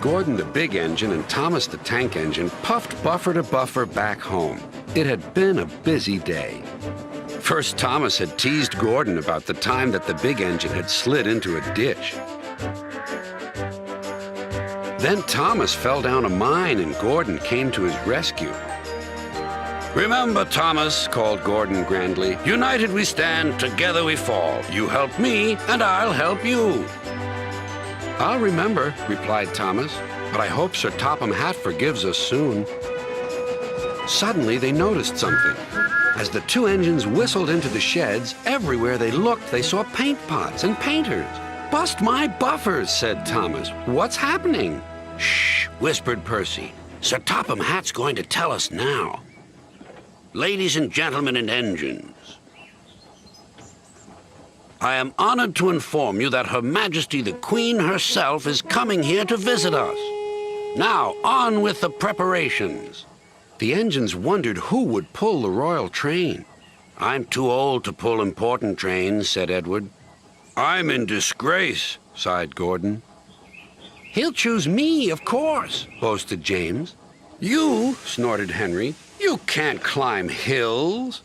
Gordon the big engine and Thomas the tank engine puffed buffer to buffer back home. It had been a busy day. First, Thomas had teased Gordon about the time that the big engine had slid into a ditch. Then Thomas fell down a mine and Gordon came to his rescue. "Remember, Thomas," called Gordon grandly, "united we stand, together we fall. You help me, and I'll help you." "I'll remember," replied Thomas, "but I hope Sir Topham Hatt forgives us soon." Suddenly they noticed something. As the two engines whistled into the sheds, everywhere they looked, they saw paint pots and painters. "Bust my buffers," said Thomas. "What's happening?" "Shh," whispered Percy. "Sir Topham Hatt's going to tell us now. Ladies and gentlemen and engines, I am honored to inform you that Her Majesty the Queen herself is coming here to visit us. Now, on with the preparations." The engines wondered who would pull the royal train. "I'm too old to pull important trains," said Edward. "I'm in disgrace," sighed Gordon. "He'll choose me, of course," boasted James. "You," snorted Henry, "you can't climb hills."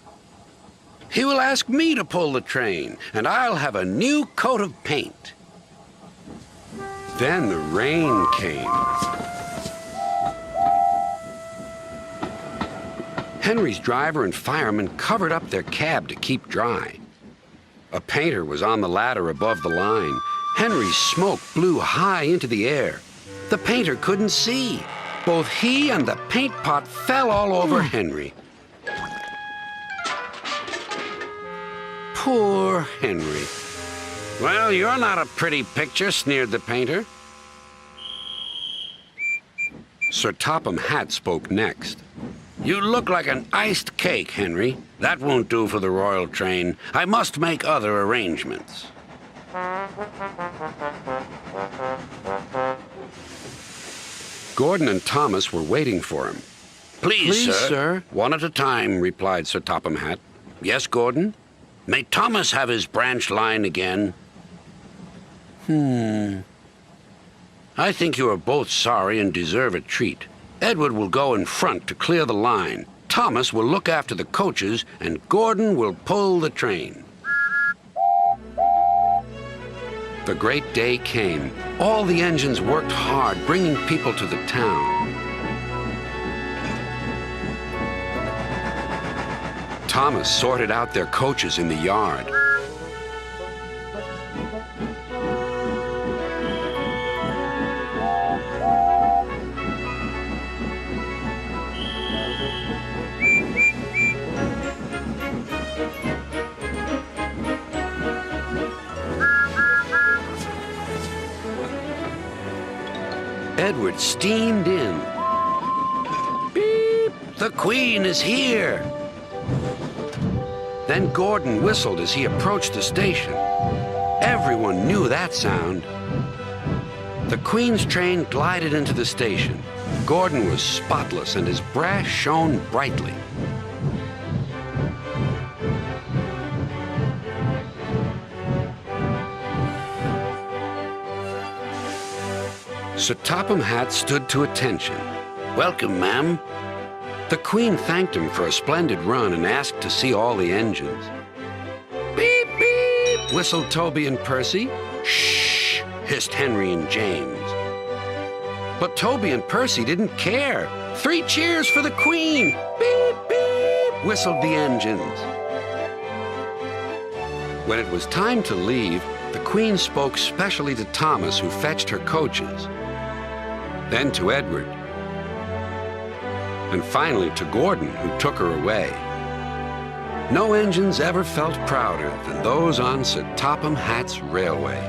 "He will ask me to pull the train, and I'll have a new coat of paint." Then the rain came. Henry's driver and fireman covered up their cab to keep dry. A painter was on the ladder above the line. Henry's smoke blew high into the air. The painter couldn't see. Both he and the paint pot fell all over Henry. Poor Henry. "Well, you're not a pretty picture," sneered the painter. Sir Topham Hatt spoke next. "You look like an iced cake, Henry. That won't do for the royal train. I must make other arrangements." Gordon and Thomas were waiting for him. Please, sir. "One at a time," replied Sir Topham Hatt. "Yes, Gordon?" "May Thomas have his branch line again?" "I think you are both sorry and deserve a treat. Edward will go in front to clear the line. Thomas will look after the coaches, and Gordon will pull the train." The great day came. All the engines worked hard, bringing people to the town. Thomas sorted out their coaches in the yard. Edward steamed in. "Beep! The Queen is here!" Then Gordon whistled as he approached the station. Everyone knew that sound. The Queen's train glided into the station. Gordon was spotless and his brass shone brightly. Sir Topham Hatt stood to attention. "Welcome, ma'am." The Queen thanked him for a splendid run and asked to see all the engines. "Beep, beep," whistled Toby and Percy. "Shh," hissed Henry and James. But Toby and Percy didn't care. "3 cheers for the Queen!" "Beep, beep," whistled the engines. When it was time to leave, the Queen spoke specially to Thomas, who fetched her coaches. Then to Edward, and finally to Gordon, who took her away. No engines ever felt prouder than those on Sir Topham Hatt's railway.